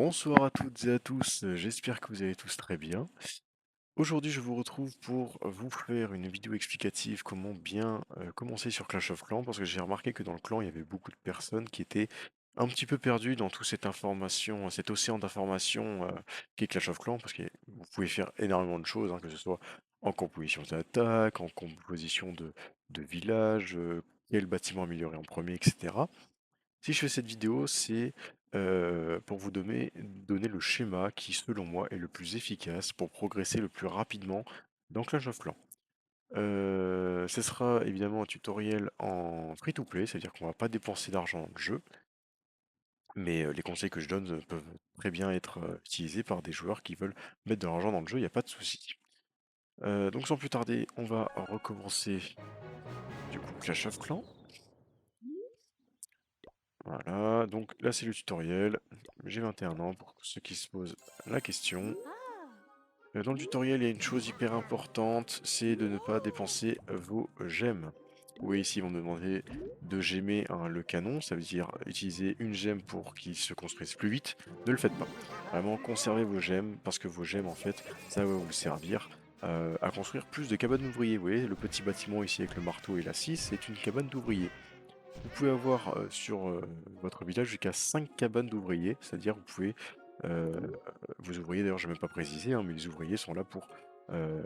Bonsoir à toutes et à tous, j'espère que vous allez tous très bien. Aujourd'hui, je vous retrouve pour vous faire une vidéo explicative comment bien commencer sur Clash of Clans, parce que j'ai remarqué que dans le clan, il y avait beaucoup de personnes qui étaient un petit peu perdues dans toute cette information, cet océan d'informations qu'est Clash of Clans, parce que vous pouvez faire énormément de choses, hein, que ce soit en composition d'attaque, en composition de village, quel bâtiment améliorer en premier, etc. Si je fais cette vidéo, c'est pour vous donner le schéma qui, selon moi, est le plus efficace pour progresser le plus rapidement dans Clash of Clans. Ce sera évidemment un tutoriel en free-to-play, c'est-à-dire qu'on va pas dépenser d'argent dans le jeu, mais les conseils que je donne peuvent très bien être utilisés par des joueurs qui veulent mettre de l'argent dans le jeu, il n'y a pas de souci. Donc sans plus tarder, on va recommencer du coup Clash of Clans. Voilà, donc là c'est le tutoriel. J'ai 21 ans pour ceux qui se posent la question. Dans le tutoriel, il y a une chose hyper importante, c'est de ne pas dépenser vos gemmes. Oui, ici ils vont me demander de gemmer le canon, ça veut dire utiliser une gemme pour qu'il se construise plus vite. Ne le faites pas. Vraiment, conservez vos gemmes, parce que vos gemmes, en fait, ça va vous servir à construire plus de cabanes d'ouvriers. Vous voyez, le petit bâtiment ici avec le marteau et la scie, c'est une cabane d'ouvriers. Vous pouvez avoir sur votre village jusqu'à 5 cabanes d'ouvriers, c'est-à-dire vous pouvez, euh, vos ouvriers d'ailleurs je n'ai même pas précisé, hein, mais les ouvriers sont là pour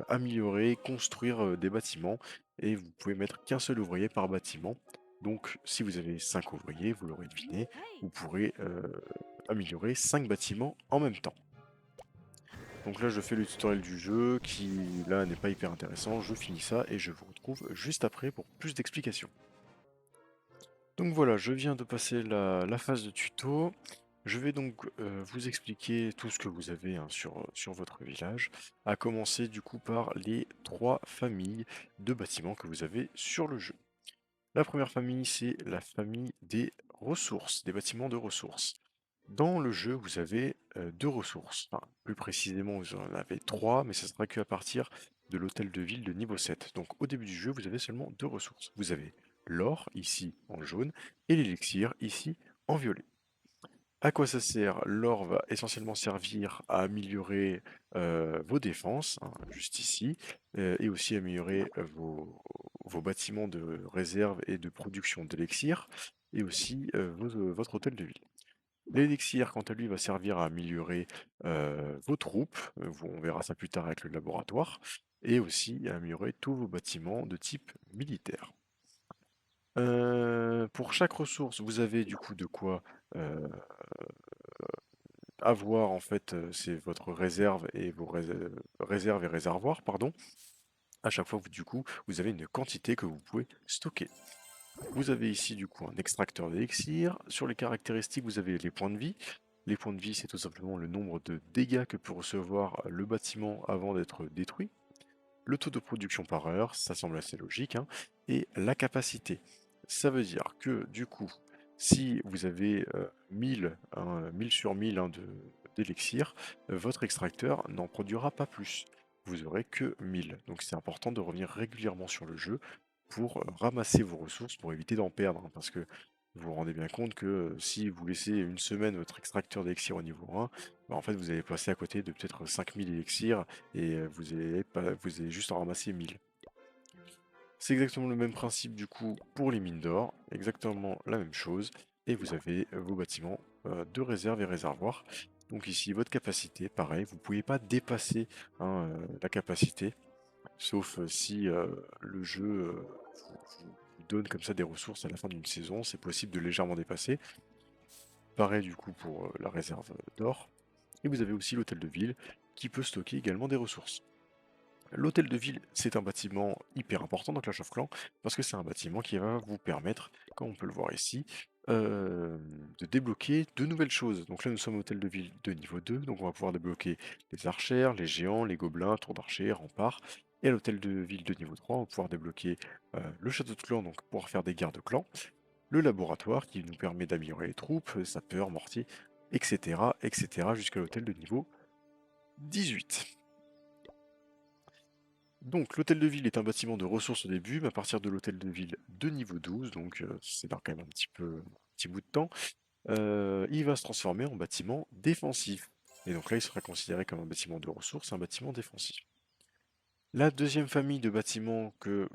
améliorer, construire des bâtiments, et vous pouvez mettre qu'un seul ouvrier par bâtiment. Donc si vous avez 5 ouvriers, vous l'aurez deviné, vous pourrez améliorer 5 bâtiments en même temps. Donc là je fais le tutoriel du jeu qui là n'est pas hyper intéressant, je finis ça et je vous retrouve juste après pour plus d'explications. Donc voilà, je viens de passer la phase de tuto. Je vais donc vous expliquer tout ce que vous avez hein, sur votre village, à commencer du coup par les trois familles de bâtiments que vous avez sur le jeu. La première famille, c'est la famille des ressources, des bâtiments de ressources. Dans le jeu, vous avez deux ressources. Enfin, plus précisément, vous en avez trois, mais ce sera qu'à partir de l'hôtel de ville de niveau 7. Donc au début du jeu, vous avez seulement deux ressources. Vous avez l'or, ici en jaune, et l'élixir, ici en violet. À quoi ça sert? L'or va essentiellement servir à améliorer vos défenses, hein, juste ici, et aussi améliorer vos bâtiments de réserve et de production d'élixir, et aussi votre hôtel de ville. L'élixir, quant à lui, va servir à améliorer vos troupes, on verra ça plus tard avec le laboratoire, et aussi à améliorer tous vos bâtiments de type militaire. Pour chaque ressource, vous avez du coup de quoi euh, avoir en fait, c'est votre réserve et vos réserves et réservoirs, pardon. À chaque fois, du coup, vous avez une quantité que vous pouvez stocker. Vous avez ici du coup un extracteur d'élixir. Sur les caractéristiques, vous avez les points de vie. Les points de vie, c'est tout simplement le nombre de dégâts que peut recevoir le bâtiment avant d'être détruit. Le taux de production par heure, ça semble assez logique, hein. Et la capacité. Ça veut dire que du coup, si vous avez 1000, hein, 1000 sur 1000 hein, d'élixir, votre extracteur n'en produira pas plus. Vous aurez que 1000. Donc c'est important de revenir régulièrement sur le jeu pour ramasser vos ressources pour éviter d'en perdre, hein, parce que vous vous rendez bien compte que si vous laissez une semaine votre extracteur d'élixir au niveau 1, bah, en fait vous allez passer à côté de peut-être 5000 élixirs et vous allez juste en ramasser 1000. C'est exactement le même principe du coup pour les mines d'or, exactement la même chose, et vous avez vos bâtiments de réserve et réservoirs. Donc ici votre capacité, pareil, vous ne pouvez pas dépasser hein, la capacité, sauf si le jeu vous donne comme ça des ressources à la fin d'une saison, c'est possible de légèrement dépasser. Pareil du coup pour la réserve d'or. Et vous avez aussi l'hôtel de ville qui peut stocker également des ressources. L'hôtel de ville, c'est un bâtiment hyper important dans Clash of Clans parce que c'est un bâtiment qui va vous permettre, comme on peut le voir ici, de débloquer de nouvelles choses. Donc là, nous sommes au hôtel de ville de niveau 2, donc on va pouvoir débloquer les archères, les géants, les gobelins, tours d'archers, remparts. Et à l'hôtel de ville de niveau 3, on va pouvoir débloquer le château de clan, donc pour pouvoir faire des guerres de clans, le laboratoire qui nous permet d'améliorer les troupes, sapeurs, mortiers, etc., etc., jusqu'à l'hôtel de niveau 18. Donc l'hôtel de ville est un bâtiment de ressources au début, mais à partir de l'hôtel de ville de niveau 12, donc c'est dans quand même un petit bout de temps, il va se transformer en bâtiment défensif. Et donc là, il sera considéré comme un bâtiment de ressources, un bâtiment défensif. La deuxième famille de bâtiments que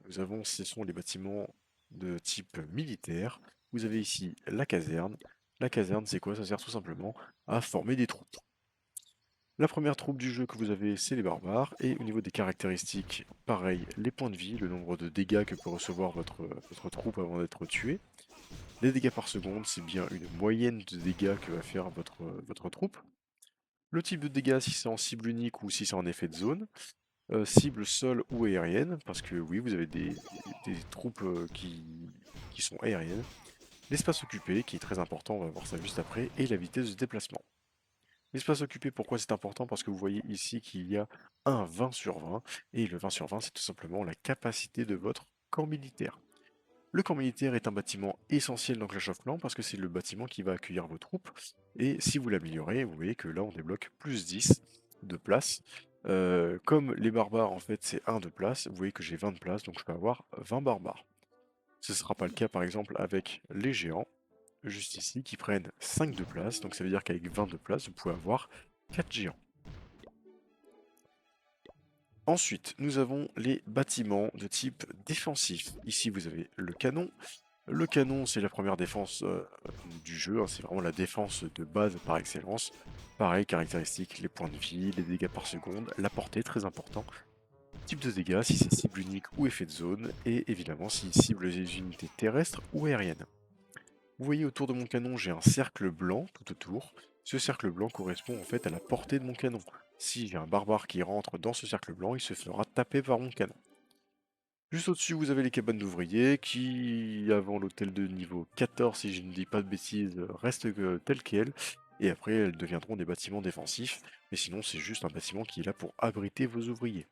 nous avons, ce sont les bâtiments de type militaire. Vous avez ici la caserne. La caserne, c'est quoi? Ça sert tout simplement à former des troupes. La première troupe du jeu que vous avez, c'est les barbares. Et au niveau des caractéristiques, pareil, les points de vie, le nombre de dégâts que peut recevoir votre troupe avant d'être tuée. Les dégâts par seconde, c'est bien une moyenne de dégâts que va faire votre troupe. Le type de dégâts, si c'est en cible unique ou si c'est en effet de zone. Cible sol ou aérienne, parce que oui, vous avez des troupes qui sont aériennes. L'espace occupé, qui est très important, on va voir ça juste après, et la vitesse de déplacement. L'espace occupé, pourquoi c'est important? Parce que vous voyez ici qu'il y a un 20 sur 20, et le 20 sur 20, c'est tout simplement la capacité de votre camp militaire. Le camp militaire est un bâtiment essentiel dans Clash of Clans parce que c'est le bâtiment qui va accueillir vos troupes. Et si vous l'améliorez, vous voyez que là on débloque plus 10 de place. Comme les barbares en fait c'est 1 de place, vous voyez que j'ai 20 de place donc je peux avoir 20 barbares. Ce ne sera pas le cas par exemple avec les géants, juste ici, qui prennent 5 de place. Donc ça veut dire qu'avec 20 de place, vous pouvez avoir 4 géants. Ensuite, nous avons les bâtiments de type défensif. Ici, vous avez le canon. Le canon, c'est la première défense du jeu, hein, c'est vraiment la défense de base par excellence. Pareil, caractéristiques, les points de vie, les dégâts par seconde, la portée, très important. Type de dégâts, si c'est cible unique ou effet de zone, et évidemment s'il cible les unités terrestres ou aériennes. Vous voyez autour de mon canon, j'ai un cercle blanc tout autour. Ce cercle blanc correspond en fait à la portée de mon canon. Si j'ai un barbare qui rentre dans ce cercle blanc, il se fera taper par mon canon. Juste au-dessus, vous avez les cabanes d'ouvriers qui, avant l'hôtel de niveau 14, si je ne dis pas de bêtises, restent telles quelles. Et après, elles deviendront des bâtiments défensifs. Mais sinon, c'est juste un bâtiment qui est là pour abriter vos ouvriers.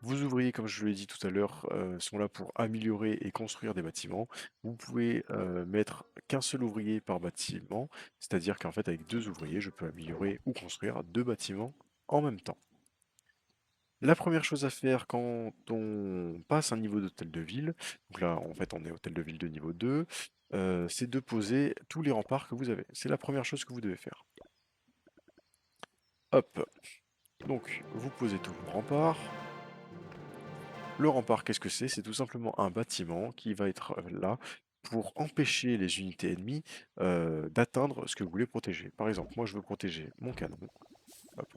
Vos ouvriers, comme je l'ai dit tout à l'heure, sont là pour améliorer et construire des bâtiments. Vous pouvez mettre qu'un seul ouvrier par bâtiment. C'est-à-dire qu'en fait, avec 2 ouvriers, je peux améliorer ou construire 2 bâtiments en même temps. La première chose à faire quand on passe un niveau d'hôtel de ville, donc là en fait on est hôtel de ville de niveau 2, c'est de poser tous les remparts que vous avez. C'est la première chose que vous devez faire. Hop, donc vous posez tous vos remparts. Le rempart, qu'est-ce que c'est? C'est tout simplement un bâtiment qui va être là pour empêcher les unités ennemies d'atteindre ce que vous voulez protéger. Par exemple, moi je veux protéger mon canon. Hop,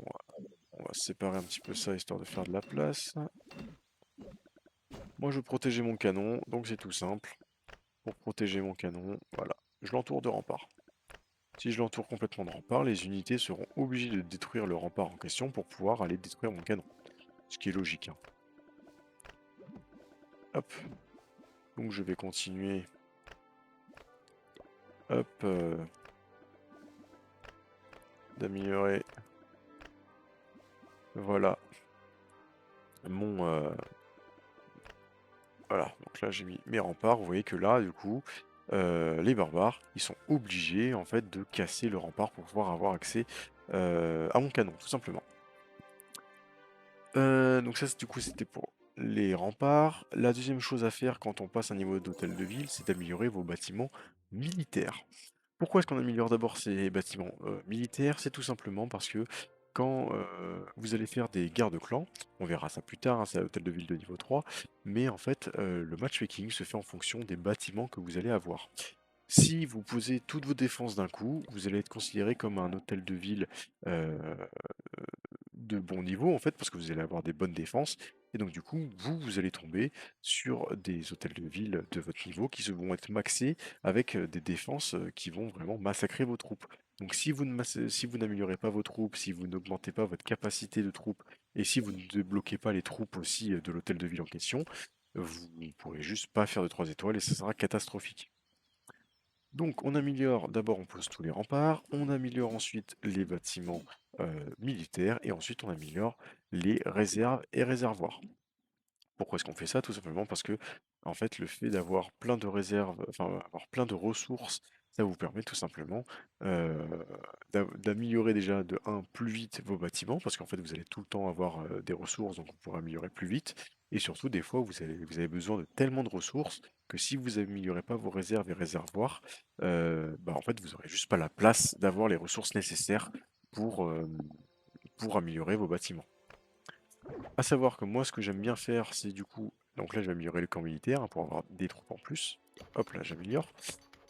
on va séparer un petit peu ça histoire de faire de la place. Moi je veux protéger mon canon, donc c'est tout simple. Pour protéger mon canon, voilà, je l'entoure de remparts. Si je l'entoure complètement de remparts, les unités seront obligées de détruire le rempart en question pour pouvoir aller détruire mon canon. Ce qui est logique, hein. Hop. Donc je vais continuer. Hop. D'améliorer. Voilà. Mon... Voilà. Donc là j'ai mis mes remparts. Vous voyez que là, du coup, les barbares, ils sont obligés en fait de casser le rempart pour pouvoir avoir accès à mon canon, tout simplement. Donc ça, du coup, c'était pour les remparts. La deuxième chose à faire quand on passe un niveau d'hôtel de ville, c'est d'améliorer vos bâtiments militaires. Pourquoi est-ce qu'on améliore d'abord ces bâtiments militaires? C'est tout simplement parce que quand vous allez faire des guerres de clans, on verra ça plus tard, hein, c'est à l'hôtel de ville de niveau 3, mais en fait, le matchmaking se fait en fonction des bâtiments que vous allez avoir. Si vous posez toutes vos défenses d'un coup, vous allez être considéré comme un hôtel de ville euh, de bon niveau en fait, parce que vous allez avoir des bonnes défenses. Et donc du coup, vous allez tomber sur des hôtels de ville de votre niveau qui se vont être maxés avec des défenses qui vont vraiment massacrer vos troupes. Donc si vous n'améliorez pas vos troupes, si vous n'augmentez pas votre capacité de troupes, et si vous ne débloquez pas les troupes aussi de l'hôtel de ville en question, vous ne pourrez juste pas faire de 3 étoiles et ça sera catastrophique. Donc on améliore, d'abord on pose tous les remparts, on améliore ensuite les bâtiments militaires et ensuite on améliore les réserves et réservoirs. Pourquoi est-ce qu'on fait ça? Tout simplement parce que en fait le fait d'avoir plein de réserves, enfin avoir plein de ressources, ça vous permet tout simplement d'améliorer déjà de un plus vite vos bâtiments, parce qu'en fait vous allez tout le temps avoir des ressources, donc vous pourrez améliorer plus vite. Et surtout, des fois, vous avez besoin de tellement de ressources que si vous améliorez pas vos réserves et réservoirs, bah, en fait, vous aurez juste pas la place d'avoir les ressources nécessaires pour, pour améliorer vos bâtiments. À savoir que moi, ce que j'aime bien faire, c'est du coup, donc là, je vais améliorer le camp militaire hein, pour avoir des troupes en plus. Hop là, j'améliore.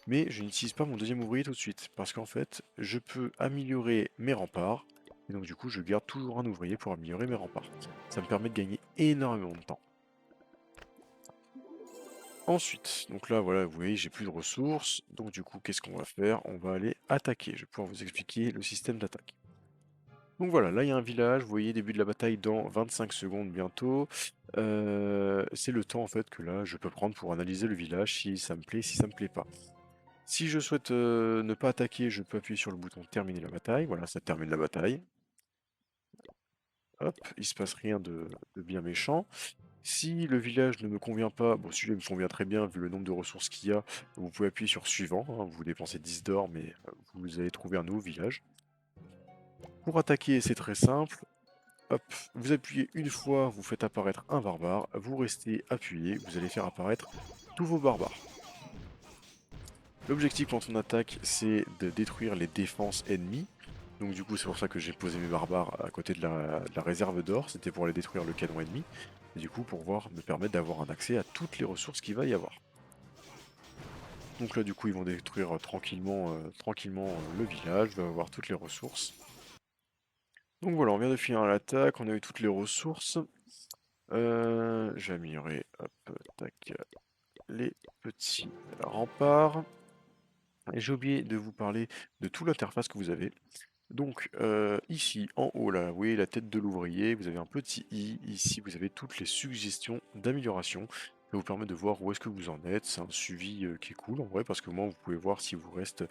Mais je n'utilise pas mon deuxième ouvrier tout de suite, parce qu'en fait, je peux améliorer mes remparts. Et donc du coup, je garde toujours un ouvrier pour améliorer mes remparts. Ça me permet de gagner énormément de temps. Ensuite, donc là, voilà, vous voyez, j'ai plus de ressources. Donc du coup, qu'est-ce qu'on va faire? On va aller attaquer. Je vais pouvoir vous expliquer le système d'attaque. Donc voilà, là il y a un village, vous voyez, début de la bataille dans 25 secondes bientôt. C'est le temps en fait que là je peux prendre pour analyser le village, si ça me plaît, si ça me plaît pas. Si je souhaite ne pas attaquer, je peux appuyer sur le bouton terminer la bataille. Voilà, ça termine la bataille. Hop, il se passe rien de bien méchant. Si le village ne me convient pas, bon celui-là me convient très bien vu le nombre de ressources qu'il y a, vous pouvez appuyer sur suivant, hein, vous dépensez 10 d'or mais vous allez trouver un nouveau village. Pour attaquer c'est très simple, hop, vous appuyez une fois, vous faites apparaître un barbare, vous restez appuyé, vous allez faire apparaître tous vos barbares. L'objectif quand on attaque, c'est de détruire les défenses ennemies. Donc du coup, c'est pour ça que j'ai posé mes barbares à côté de la réserve d'or, c'était pour aller détruire le canon ennemi. Et du coup, pour voir, me permettre d'avoir un accès à toutes les ressources qu'il va y avoir. Donc là, du coup, ils vont détruire tranquillement le village, je vais avoir toutes les ressources. Donc voilà, on vient de finir l'attaque, on a eu toutes les ressources. Je vais améliorer, hop, tac, les petits remparts. Et j'ai oublié de vous parler de toute l'interface que vous avez. Donc ici en haut là, vous voyez la tête de l'ouvrier, vous avez un petit i, ici vous avez toutes les suggestions d'amélioration. Ça vous permet de voir où est-ce que vous en êtes, c'est un suivi qui est cool en vrai parce que moi vous pouvez voir si vous reste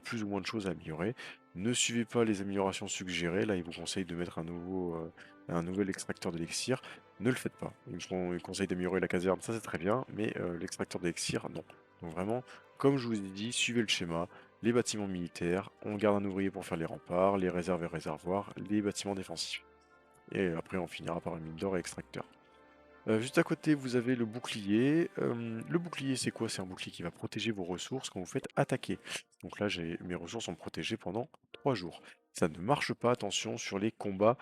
plus ou moins de choses à améliorer. Ne suivez pas les améliorations suggérées, là il vous conseille de mettre un nouvel extracteur d'élixir, ne le faites pas. Il conseille d'améliorer la caserne, ça c'est très bien, mais l'extracteur d'élixir non. Donc vraiment, comme je vous ai dit, suivez le schéma, les bâtiments militaires, on garde un ouvrier pour faire les remparts, les réserves et réservoirs, les bâtiments défensifs. Et après on finira par une mine d'or et extracteur. Juste à côté vous avez le bouclier. Le bouclier c'est quoi? C'est un bouclier qui va protéger vos ressources quand vous faites attaquer. Donc là mes ressources sont protégées pendant 3 jours. Ça ne marche pas, attention, sur les combats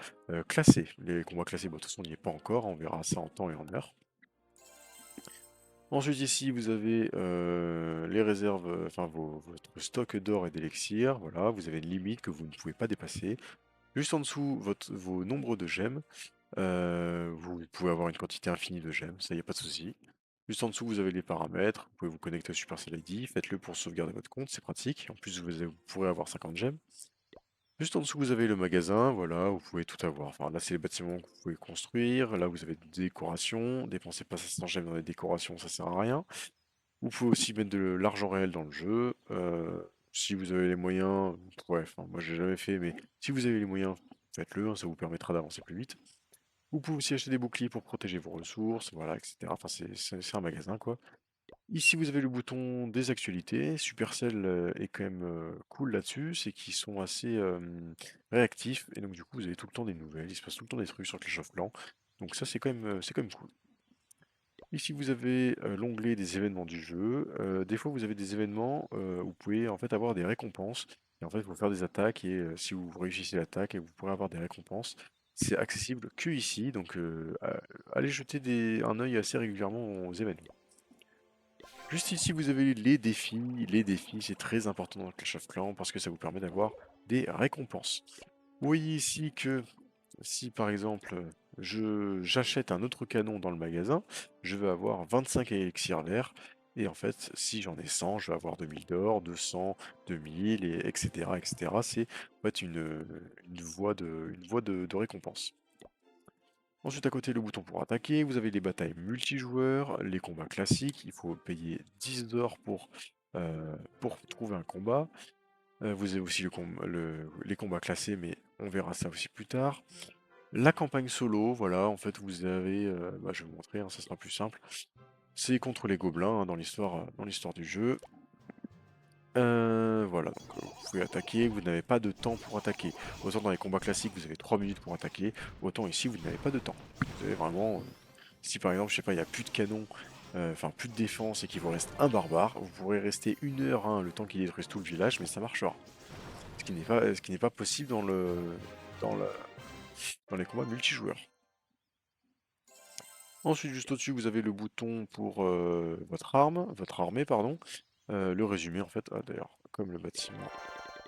classés. Les combats classés, bon, de toute façon on n'y est pas encore, on verra ça en temps et en heure. Ensuite ici vous avez les réserves, enfin votre stock d'or et d'élixir, voilà, vous avez une limite que vous ne pouvez pas dépasser. Juste en dessous, vos nombres de gemmes, vous pouvez avoir une quantité infinie de gemmes, ça y a pas de souci. Juste en dessous vous avez les paramètres, vous pouvez vous connecter au Supercell ID, faites-le pour sauvegarder votre compte, c'est pratique. En plus vous pourrez avoir 50 gemmes. Juste en dessous, vous avez le magasin, voilà, vous pouvez tout avoir. Enfin, là, c'est les bâtiments que vous pouvez construire. Là, vous avez des décorations. Dépensez pas 500 gemmes dans les décorations, ça sert à rien. Vous pouvez aussi mettre de l'argent réel dans le jeu. Si vous avez les moyens, ouais, enfin, moi, j'ai jamais fait, mais si vous avez les moyens, faites-le, hein, ça vous permettra d'avancer plus vite. Vous pouvez aussi acheter des boucliers pour protéger vos ressources, voilà, etc. Enfin, c'est un magasin, quoi. Ici, vous avez le bouton des actualités. Supercell est quand même cool là-dessus, c'est qu'ils sont assez réactifs et donc du coup, vous avez tout le temps des nouvelles. Il se passe tout le temps des trucs sur Clash of Clans. Donc ça, c'est quand même cool. Ici, vous avez l'onglet des événements du jeu. Des fois, vous avez des événements où vous pouvez en fait avoir des récompenses. Et en fait, il faut faire des attaques et si vous réussissez l'attaque, vous pourrez avoir des récompenses. C'est accessible que ici, donc allez jeter un œil assez régulièrement aux événements. Juste ici, vous avez les défis. Les défis, c'est très important dans Clash of Clans parce que ça vous permet d'avoir des récompenses. Vous voyez ici que si par exemple j'achète un autre canon dans le magasin, je vais avoir 25 élixirs verts. Et en fait, si j'en ai 100, je vais avoir 2000 d'or, 200, 2000, et etc. etc. C'est en fait une voie de récompense. Ensuite, à côté, le bouton pour attaquer. Vous avez les batailles multijoueurs, les combats classiques. Il faut payer 10 d'or pour trouver un combat. Vous avez aussi les combats classés, mais on verra ça aussi plus tard. La campagne solo, voilà, en fait, vous avez... je vais vous montrer, hein, ça sera plus simple. C'est contre les gobelins hein, dans l'histoire du jeu. Voilà, donc vous pouvez attaquer, vous n'avez pas de temps pour attaquer. Autant dans les combats classiques, vous avez 3 minutes pour attaquer, autant ici, vous n'avez pas de temps. Vous avez vraiment... si par exemple, je sais pas, il n'y a plus de canon, enfin plus de défense et qu'il vous reste un barbare, vous pourrez rester 1 heure, hein, le temps qu'il détruise tout le village, mais ça marchera. Ce qui n'est pas possible dans, le, dans les combats multijoueurs. Ensuite, juste au-dessus, vous avez le bouton pour votre armée, pardon. Le résumé, en fait. Ah, d'ailleurs, comme le bâtiment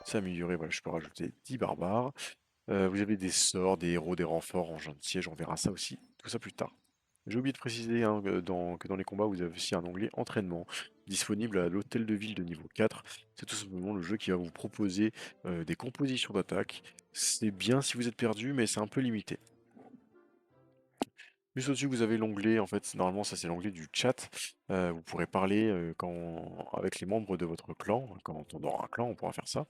s'est amélioré, voilà, je peux rajouter 10 barbares. Vous avez des sorts, des héros, des renforts, engins de siège, on verra ça aussi, tout ça plus tard. J'ai oublié de préciser hein, que dans les combats, vous avez aussi un onglet entraînement disponible à l'hôtel de ville de niveau 4. C'est tout simplement le jeu qui va vous proposer des compositions d'attaque. C'est bien si vous êtes perdu, mais c'est un peu limité. Juste au-dessus, vous avez l'onglet, en fait, normalement, ça c'est l'onglet du chat. Vous pourrez parler avec les membres de votre clan. Quand on aura un clan, on pourra faire ça.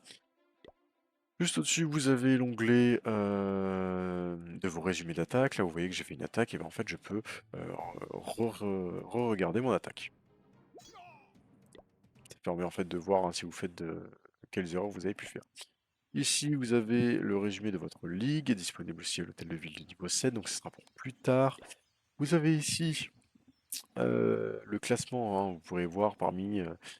Juste au-dessus, vous avez l'onglet de vos résumés d'attaque. Là, vous voyez que j'ai fait une attaque, et bien en fait, je peux re-regarder mon attaque. Ça permet en fait de voir hein, si vous faites quelles erreurs vous avez pu faire. Ici, vous avez le résumé de votre ligue, disponible aussi à l'hôtel de ville de niveau 7, donc ce sera pour plus tard. Vous avez ici le classement, hein, vous pourrez voir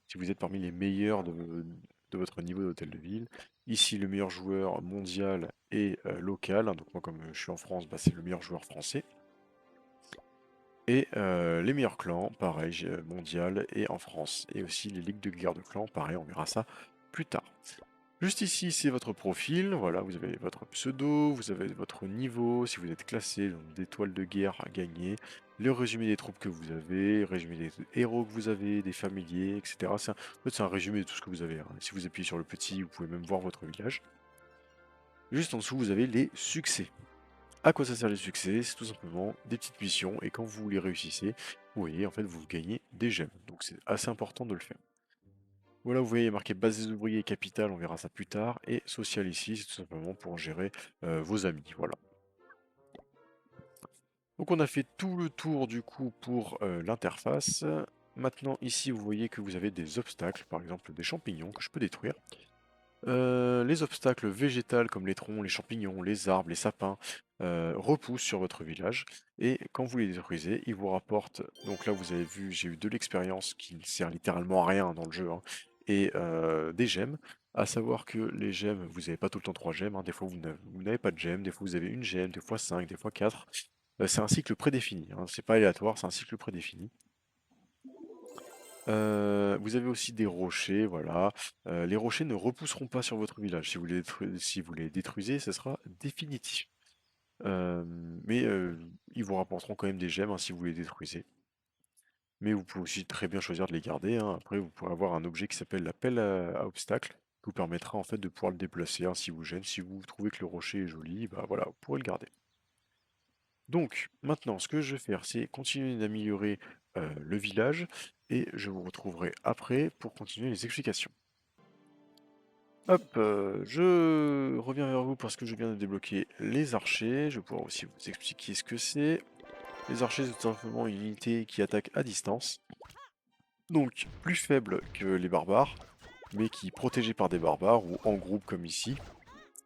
si vous êtes parmi les meilleurs de votre niveau d'hôtel de ville. Ici, le meilleur joueur mondial et local. Hein, donc moi, comme je suis en France, bah, c'est le meilleur joueur français. Et les meilleurs clans, pareil, mondial et en France. Et aussi les ligues de guerre de clans, pareil, on verra ça plus tard. Juste ici, c'est votre profil. Voilà, vous avez votre pseudo, vous avez votre niveau, si vous êtes classé, donc d'étoiles de guerre à gagner, le résumé des troupes que vous avez, le résumé des héros que vous avez, des familiers, etc. En fait, c'est un résumé de tout ce que vous avez. Hein. Si vous appuyez sur le petit, vous pouvez même voir votre village. Juste en dessous, vous avez les succès. À quoi ça sert les succès? C'est tout simplement des petites missions, et quand vous les réussissez, vous voyez, en fait, vous gagnez des gemmes. Donc c'est assez important de le faire. Voilà, vous voyez, il y a marqué base des ouvriers et capital, on verra ça plus tard. Et social ici, c'est tout simplement pour gérer vos amis. Voilà. Donc on a fait tout le tour du coup pour l'interface. Maintenant ici, vous voyez que vous avez des obstacles, par exemple des champignons que je peux détruire. Les obstacles végétaux comme les troncs, les champignons, les arbres, les sapins repoussent sur votre village. Et quand vous les détruisez, ils vous rapportent. Donc là, vous avez vu, j'ai eu de l'expérience qui ne sert littéralement à rien dans le jeu. Hein, et des gemmes. À savoir que les gemmes, vous n'avez pas tout le temps 3 gemmes. Hein, des fois, vous n'avez pas de gemmes. Des fois, vous avez une gemme. Des fois 5. Des fois 4. C'est un cycle prédéfini. Hein, c'est pas aléatoire, c'est un cycle prédéfini. Vous avez aussi des rochers, voilà. Les rochers ne repousseront pas sur votre village. Si vous les détruisez, ce sera définitif. Mais ils vous rapporteront quand même des gemmes hein, si vous les détruisez. Mais vous pouvez aussi très bien choisir de les garder. Hein. Après, vous pourrez avoir un objet qui s'appelle la pelle à obstacles, qui vous permettra en fait de pouvoir le déplacer hein, si vous gêne. Si vous trouvez que le rocher est joli, bah voilà, vous pourrez le garder. Donc, maintenant, ce que je vais faire, c'est continuer d'améliorer le village et je vous retrouverai après pour continuer les explications. Hop, je reviens vers vous parce que je viens de débloquer les archers. Je vais pouvoir aussi vous expliquer ce que c'est. Les archers, c'est tout simplement une unité qui attaque à distance. Donc, plus faible que les barbares, mais qui, protégée par des barbares ou en groupe comme ici,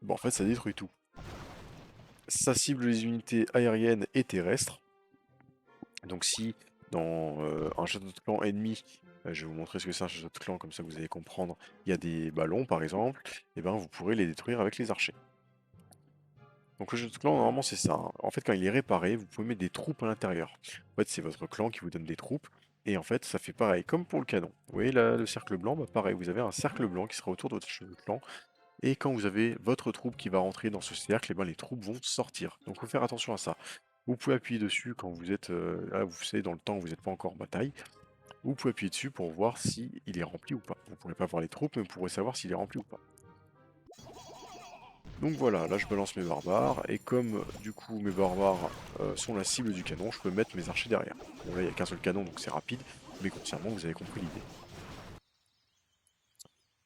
bah, en fait, ça détruit tout. Ça cible les unités aériennes et terrestres. Donc si dans un château de clan ennemi, je vais vous montrer ce que c'est un château de clan, comme ça vous allez comprendre, il y a des ballons par exemple, et ben vous pourrez les détruire avec les archers. Donc le château de clan normalement c'est ça. Hein. En fait quand il est réparé, vous pouvez mettre des troupes à l'intérieur. En fait c'est votre clan qui vous donne des troupes, et en fait ça fait pareil, comme pour le canon. Vous voyez là le cercle blanc, bah pareil, vous avez un cercle blanc qui sera autour de votre château de clan, et quand vous avez votre troupe qui va rentrer dans ce cercle, et ben les troupes vont sortir. Donc il faut faire attention à ça. Vous pouvez appuyer dessus quand vous êtes, là vous savez dans le temps où vous n'êtes pas encore en bataille. Vous pouvez appuyer dessus pour voir si il est rempli ou pas. Vous ne pourrez pas voir les troupes, mais vous pourrez savoir s'il est rempli ou pas. Donc voilà, là je balance mes barbares, et comme du coup mes barbares sont la cible du canon, je peux mettre mes archers derrière. Bon là il n'y a qu'un seul canon donc c'est rapide, mais grossièrement vous avez compris l'idée.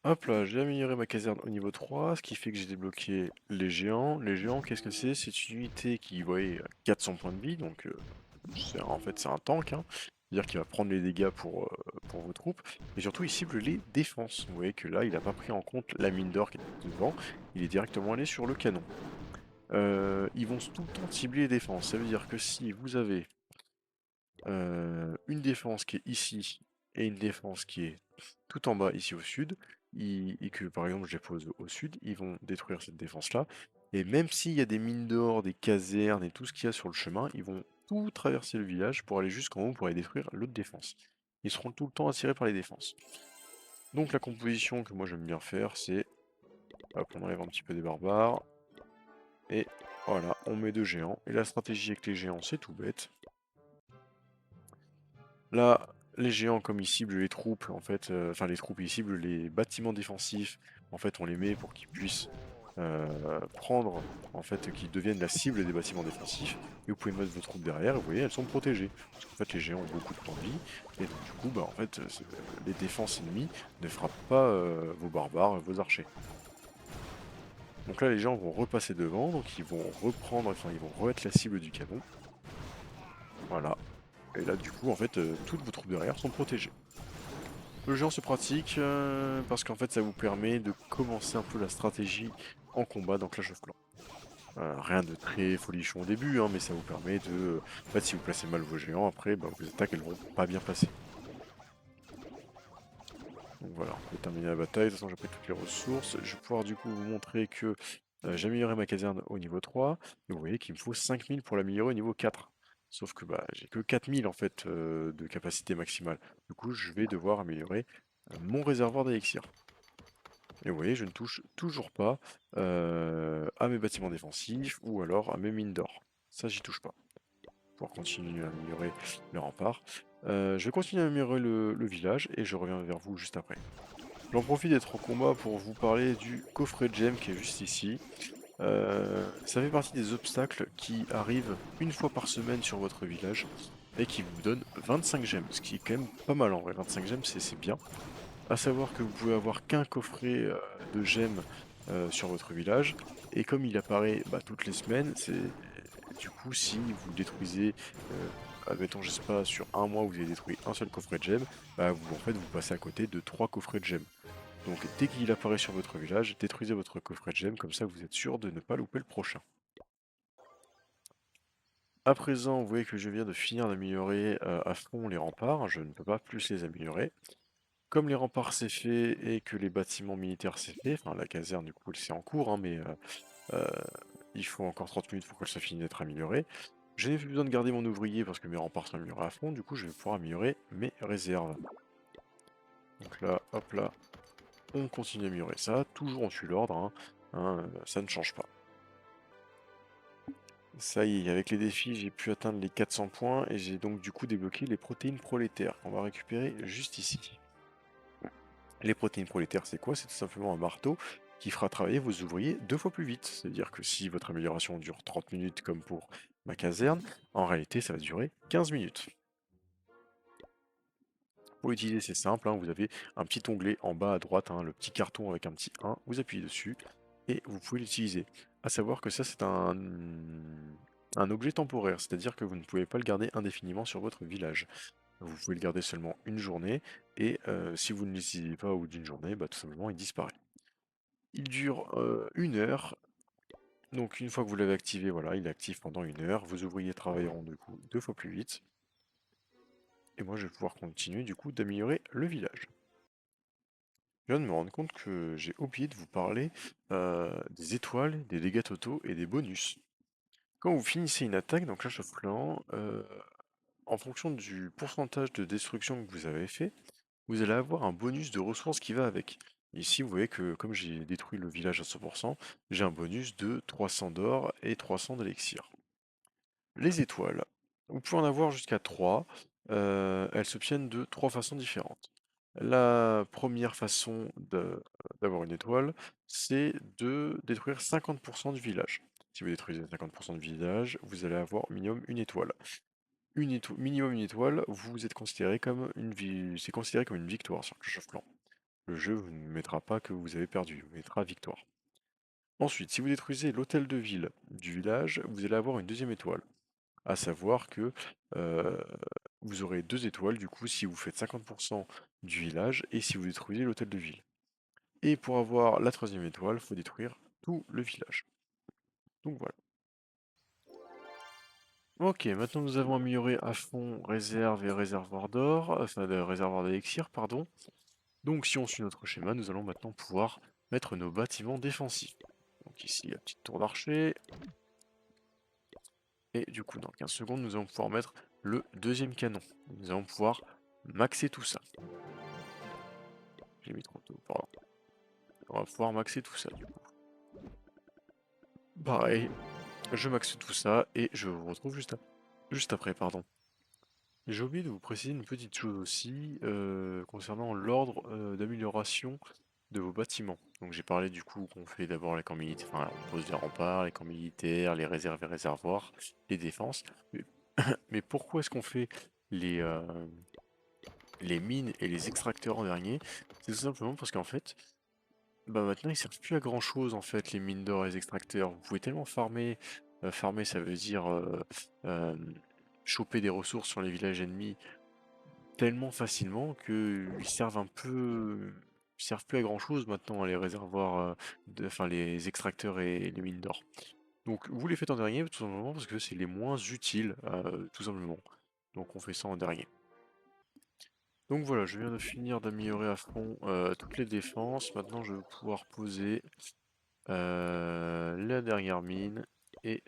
Hop là, j'ai amélioré ma caserne au niveau 3, ce qui fait que j'ai débloqué les géants. Les géants, qu'est-ce que c'est? C'est une unité qui, vous voyez, a 400 points de vie, donc en fait c'est un tank, hein, C'est-à-dire qu'il va prendre les dégâts pour vos troupes, et surtout il cible les défenses. Vous voyez que là, il n'a pas pris en compte la mine d'or qui est devant, il est directement allé sur le canon. Ils vont tout le temps cibler les défenses. Ça veut dire que si vous avez une défense qui est ici et une défense qui est tout en bas ici au sud, et que par exemple je les pose au sud, ils vont détruire cette défense-là. Et même s'il y a des mines d'or, des casernes et tout ce qu'il y a sur le chemin, ils vont tout traverser le village pour aller jusqu'en haut pour aller détruire l'autre défense. Ils seront tout le temps attirés par les défenses. Donc la composition que moi j'aime bien faire, c'est hop, on enlève un petit peu des barbares. Et voilà, on met deux géants. Et la stratégie avec les géants, c'est tout bête. Là, les géants, comme ils ciblent les troupes, en fait, enfin les troupes, ils ciblent les bâtiments défensifs. En fait, on les met pour qu'ils puissent prendre, en fait, qu'ils deviennent la cible des bâtiments défensifs. Et vous pouvez mettre vos troupes derrière, et vous voyez, elles sont protégées. Parce qu'en fait, les géants ont beaucoup de temps de vie. Et donc, du coup, bah, en fait, les défenses ennemies ne frappent pas vos barbares, vos archers. Donc là, les gens vont repasser devant, donc ils vont reprendre, enfin, ils vont re-être la cible du canon. Voilà. Et là, du coup, en fait, toutes vos troupes derrière sont protégées. Le géant se pratique parce qu'en fait ça vous permet de commencer un peu la stratégie en combat dans Clash of Clans. Rien de très folichon au début, hein, mais ça vous permet de... En fait si vous placez mal vos géants, après bah, vos attaques elles vont pas bien passer. Donc voilà, on peut terminer la bataille, de toute façon j'ai pris toutes les ressources. Je vais pouvoir du coup vous montrer que j'ai amélioré ma caserne au niveau 3, et vous voyez qu'il me faut 5000 pour l'améliorer au niveau 4. Sauf que bah, j'ai que 4000 en fait de capacité maximale. Du coup je vais devoir améliorer mon réservoir d'élixir. Et vous voyez, je ne touche toujours pas à mes bâtiments défensifs ou alors à mes mines d'or. Ça, j'y touche pas. Pour continuer à améliorer les remparts. Je vais continuer à améliorer le village et je reviens vers vous juste après. J'en profite d'être en combat pour vous parler du coffret de gemmes qui est juste ici. Ça fait partie des obstacles qui arrivent une fois par semaine sur votre village et qui vous donnent 25 gemmes, ce qui est quand même pas mal en vrai. 25 gemmes, c'est bien. À savoir que vous pouvez avoir qu'un coffret de gemmes sur votre village, et comme il apparaît bah, toutes les semaines, c'est du coup si vous détruisez, admettons je sais pas, sur un mois vous avez détruit un seul coffret de gemmes, bah vous en fait vous passez à côté de 3 coffrets de gemmes. Donc dès qu'il apparaît sur votre village, détruisez votre coffret de gemmes, comme ça vous êtes sûr de ne pas louper le prochain. À présent, vous voyez que je viens de finir d'améliorer à fond les remparts, je ne peux pas plus les améliorer. Comme les remparts c'est fait et que les bâtiments militaires c'est fait, enfin la caserne du coup c'est en cours, hein, mais euh, il faut encore 30 minutes pour qu'elle soit finie d'être améliorée. Je n'ai plus besoin de garder mon ouvrier parce que mes remparts sont améliorés à fond, du coup je vais pouvoir améliorer mes réserves. Donc là, hop là, on continue à améliorer ça, toujours en suit l'ordre, ça ne change pas. Ça y est, avec les défis, j'ai pu atteindre les 400 points et j'ai donc du coup débloqué les protéines prolétaires qu'on va récupérer juste ici. Les protéines prolétaires, c'est quoi? C'est tout simplement un marteau qui fera travailler vos ouvriers 2 fois plus vite. C'est-à-dire que si votre amélioration dure 30 minutes comme pour ma caserne, en réalité ça va durer 15 minutes. Pour l'utiliser, c'est simple, hein, vous avez un petit onglet en bas à droite, hein, le petit carton avec un petit 1, vous appuyez dessus et vous pouvez l'utiliser. À savoir que ça c'est un objet temporaire, c'est-à-dire que vous ne pouvez pas le garder indéfiniment sur votre village. Vous pouvez le garder seulement une journée et si vous ne l'utilisez pas au bout d'une journée, bah, tout simplement il disparaît. Il dure 1 heure, donc une fois que vous l'avez activé, voilà, il est actif pendant 1 heure. Vos ouvriers travailleront du coup 2 fois plus vite. Et moi je vais pouvoir continuer du coup d'améliorer le village. Je viens de me rendre compte que j'ai oublié de vous parler des étoiles, des dégâts totaux et des bonus. Quand vous finissez une attaque dans Clash of Clans, en fonction du pourcentage de destruction que vous avez fait, vous allez avoir un bonus de ressources qui va avec. Ici, vous voyez que comme j'ai détruit le village à 100%, j'ai un bonus de 300 d'or et 300 d'élixir. Les étoiles, vous pouvez en avoir jusqu'à 3. Elles s'obtiennent de 3 façons différentes. La première façon d'avoir une étoile, c'est de détruire 50% du village. Si vous détruisez 50% du village, vous allez avoir au minimum une étoile. Minimum une étoile, vous êtes considéré comme c'est considéré comme une victoire sur Clash of Clans. Le jeu ne mettra pas que vous avez perdu, il vous mettra victoire. Ensuite, si vous détruisez l'hôtel de ville du village, vous allez avoir une deuxième étoile. À savoir que vous aurez 2 étoiles du coup si vous faites 50% du village et si vous détruisez l'hôtel de ville. Et pour avoir la 3e étoile, il faut détruire tout le village. Donc voilà. Ok, maintenant nous avons amélioré à fond réserve et réservoir d'or, enfin de réservoir d'élixir, pardon. Donc si on suit notre schéma, nous allons maintenant pouvoir mettre nos bâtiments défensifs. Donc ici la petite tour d'archer. Et du coup dans 15 secondes, nous allons pouvoir mettre le 2e canon. Nous allons pouvoir maxer tout ça. J'ai mis trop tôt, pardon. On va pouvoir maxer tout ça du coup. Pareil, je maxe tout ça et je vous retrouve juste après, pardon. J'ai oublié de vous préciser une petite chose aussi concernant l'ordre d'amélioration de vos bâtiments. Donc j'ai parlé du coup qu'on fait d'abord les camps militaires, enfin on pose les remparts, les camps militaires, les réserves et réservoirs, les défenses. Mais, mais pourquoi est-ce qu'on fait les, euh, les mines et les extracteurs en dernier? C'est tout simplement parce qu'en fait, bah maintenant ils servent plus à grand chose en fait les mines d'or et les extracteurs. Vous pouvez tellement farmer, farmer ça veut dire euh, choper des ressources sur les villages ennemis tellement facilement qu'ils servent un peu. Ils servent plus à grand chose maintenant, les réservoirs, enfin les extracteurs et les mines d'or. Donc vous les faites en dernier tout simplement parce que c'est les moins utiles, tout simplement. Donc on fait ça en dernier. Donc voilà, je viens de finir d'améliorer à fond toutes les défenses. Maintenant je vais pouvoir poser la dernière mine et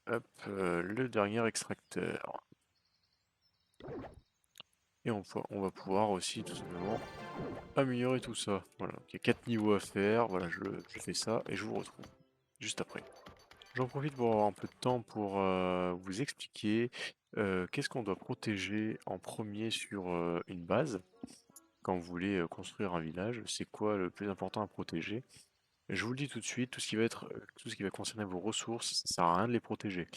hop, le dernier extracteur. Et on va pouvoir aussi tout simplement améliorer tout ça. Voilà, il y a 4 niveaux à faire. Voilà, je fais ça et je vous retrouve juste après. J'en profite pour avoir un peu de temps pour vous expliquer qu'est-ce qu'on doit protéger en premier sur une base quand vous voulez construire un village. C'est quoi le plus important à protéger? Je vous le dis tout de suite, tout ce qui va concerner vos ressources, ça sert à rien de les protéger.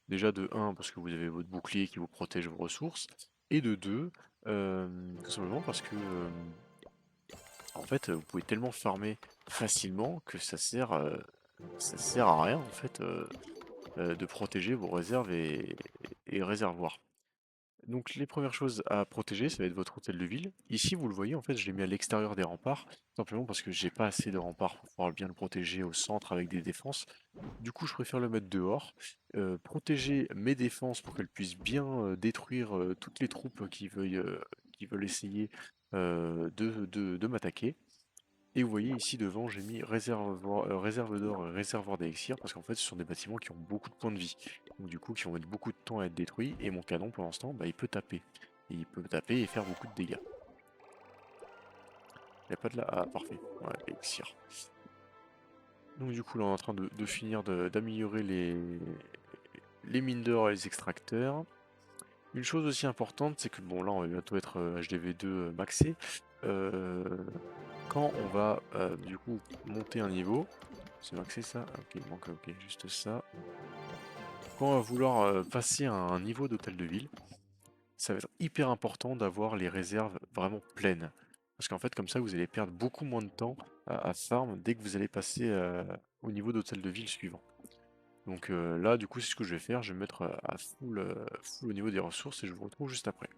Déjà de un parce que vous avez votre bouclier qui vous protège vos ressources, et de 2 tout simplement parce que en fait, vous pouvez tellement farmer facilement que ça sert à rien en fait de protéger vos réserves et réservoirs. Donc les premières choses à protéger, ça va être votre hôtel de ville. Ici, vous le voyez, en fait, je l'ai mis à l'extérieur des remparts, simplement parce que j'ai pas assez de remparts pour pouvoir bien le protéger au centre avec des défenses. Du coup, je préfère le mettre dehors. Protéger mes défenses pour qu'elles puissent bien détruire toutes les troupes qui veulent essayer de m'attaquer. Et vous voyez ici devant, j'ai mis réserve d'or et réservoir d'élixir parce qu'en fait, ce sont des bâtiments qui ont beaucoup de points de vie. Donc du coup, qui vont mettre beaucoup de temps à être détruits. Et mon canon, pour l'instant, bah, il peut taper. Et il peut taper et faire beaucoup de dégâts. Il n'y a pas de là. Ah, parfait. Ouais, élixir. Donc du coup, là, on est en train de finir d'améliorer les mines d'or et les extracteurs. Une chose aussi importante, c'est que bon, là, on va bientôt être HDV2 maxé. Euh, Quand on va du coup monter un niveau, c'est maxé ça? Ok, il manque ok, juste ça. Quand on va vouloir passer à un niveau d'hôtel de ville, ça va être hyper important d'avoir les réserves vraiment pleines. Parce qu'en fait, comme ça, vous allez perdre beaucoup moins de temps à farm dès que vous allez passer au niveau d'hôtel de ville suivant. Donc là, du coup, c'est ce que je vais faire. Je vais me mettre à full au niveau des ressources et je vous retrouve juste après.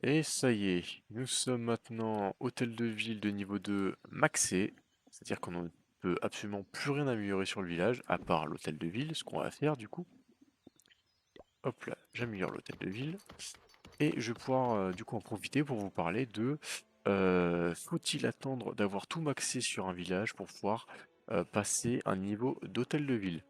Et ça y est, nous sommes maintenant hôtel de ville de niveau 2 maxé, c'est-à-dire qu'on ne peut absolument plus rien améliorer sur le village, à part l'hôtel de ville, ce qu'on va faire du coup. Hop là, j'améliore l'hôtel de ville, et je vais pouvoir du coup en profiter pour vous parler de faut-il attendre d'avoir tout maxé sur un village pour pouvoir passer un niveau d'hôtel de ville.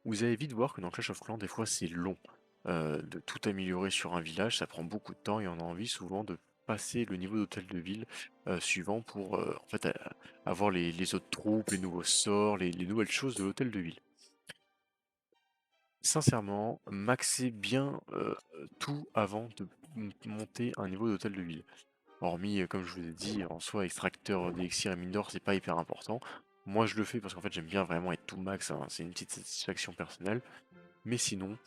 Vous allez vite voir que dans Clash of Clans, des fois c'est long de tout améliorer sur un village, ça prend beaucoup de temps et on a envie souvent de passer le niveau d'hôtel de ville suivant pour en fait avoir les autres troupes, les nouveaux sorts, les nouvelles choses de l'hôtel de ville. Sincèrement, maxez bien tout avant de monter un niveau d'hôtel de ville. Hormis, comme je vous ai dit, en soi, extracteur d'élixir et mine d'or, c'est pas hyper important. Moi, je le fais parce qu'en fait, j'aime bien vraiment être tout max, hein, c'est une petite satisfaction personnelle. Mais sinon,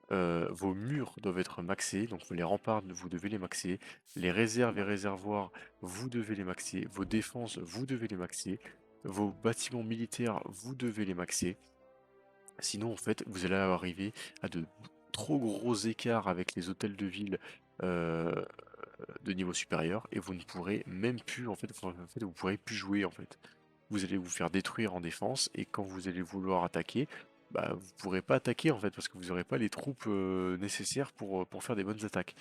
vos murs doivent être maxés, donc les remparts, vous devez les maxer. Les réserves et réservoirs, vous devez les maxer. Vos défenses, vous devez les maxer. Vos bâtiments militaires, vous devez les maxer. Sinon, en fait, vous allez arriver à de trop gros écarts avec les hôtels de ville euh, de niveau supérieur et vous ne pourrez même plus, en fait, vous pourrez plus jouer en fait. Vous allez vous faire détruire en défense et quand vous allez vouloir attaquer, bah, vous pourrez pas attaquer en fait parce que vous n'aurez pas les troupes nécessaires pour faire des bonnes attaques.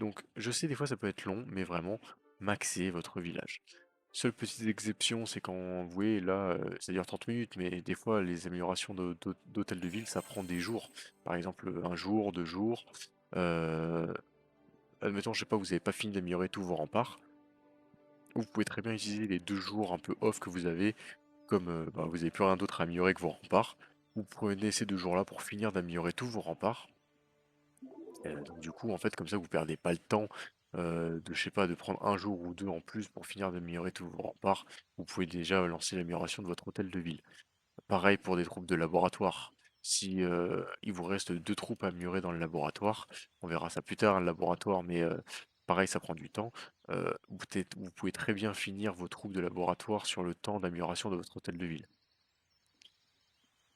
Donc je sais des fois ça peut être long, mais vraiment maxez votre village. Seule petite exception, c'est quand vous voyez là, ça dure 30 minutes, mais des fois les améliorations d'hôtel de ville, ça prend des jours. Par exemple, un jour, 2 jours. Euh, Admettons, je sais pas, vous avez pas fini d'améliorer tous vos remparts. Vous pouvez très bien utiliser les 2 jours un peu off que vous avez, comme bah, vous avez plus rien d'autre à améliorer que vos remparts. Vous prenez ces 2 jours-là pour finir d'améliorer tous vos remparts. Donc du coup, en fait, comme ça, vous perdez pas le temps de, je sais pas, de prendre un jour ou 2 en plus pour finir d'améliorer tous vos remparts. Vous pouvez déjà lancer l'amélioration de votre hôtel de ville. Pareil pour des troupes de laboratoire. Si il vous reste 2 troupes à améliorer dans le laboratoire, on verra ça plus tard, le laboratoire, mais pareil, ça prend du temps. Vous pouvez très bien finir vos troupes de laboratoire sur le temps d'amélioration de votre hôtel de ville.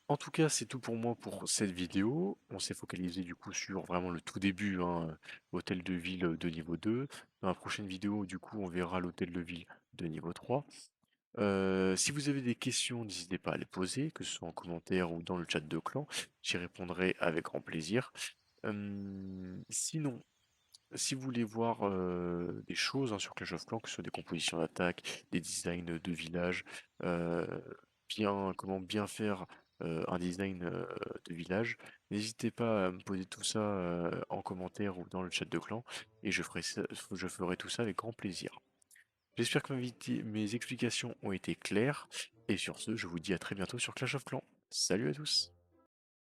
En tout cas, c'est tout pour moi pour cette vidéo. On s'est focalisé du coup sur vraiment le tout début, hein, hôtel de ville de niveau 2. Dans la prochaine vidéo, du coup, on verra l'hôtel de ville de niveau 3. Si vous avez des questions, n'hésitez pas à les poser, que ce soit en commentaire ou dans le chat de clan. J'y répondrai avec grand plaisir. Sinon, si vous voulez voir des choses hein, sur Clash of Clans, que ce soit des compositions d'attaque, des designs de village, euh, comment bien faire un design de village, n'hésitez pas à me poser tout ça en commentaire ou dans le chat de clan, et je ferai tout ça avec grand plaisir. J'espère que mes explications ont été claires, et sur ce, je vous dis à très bientôt sur Clash of Clans. Salut à tous!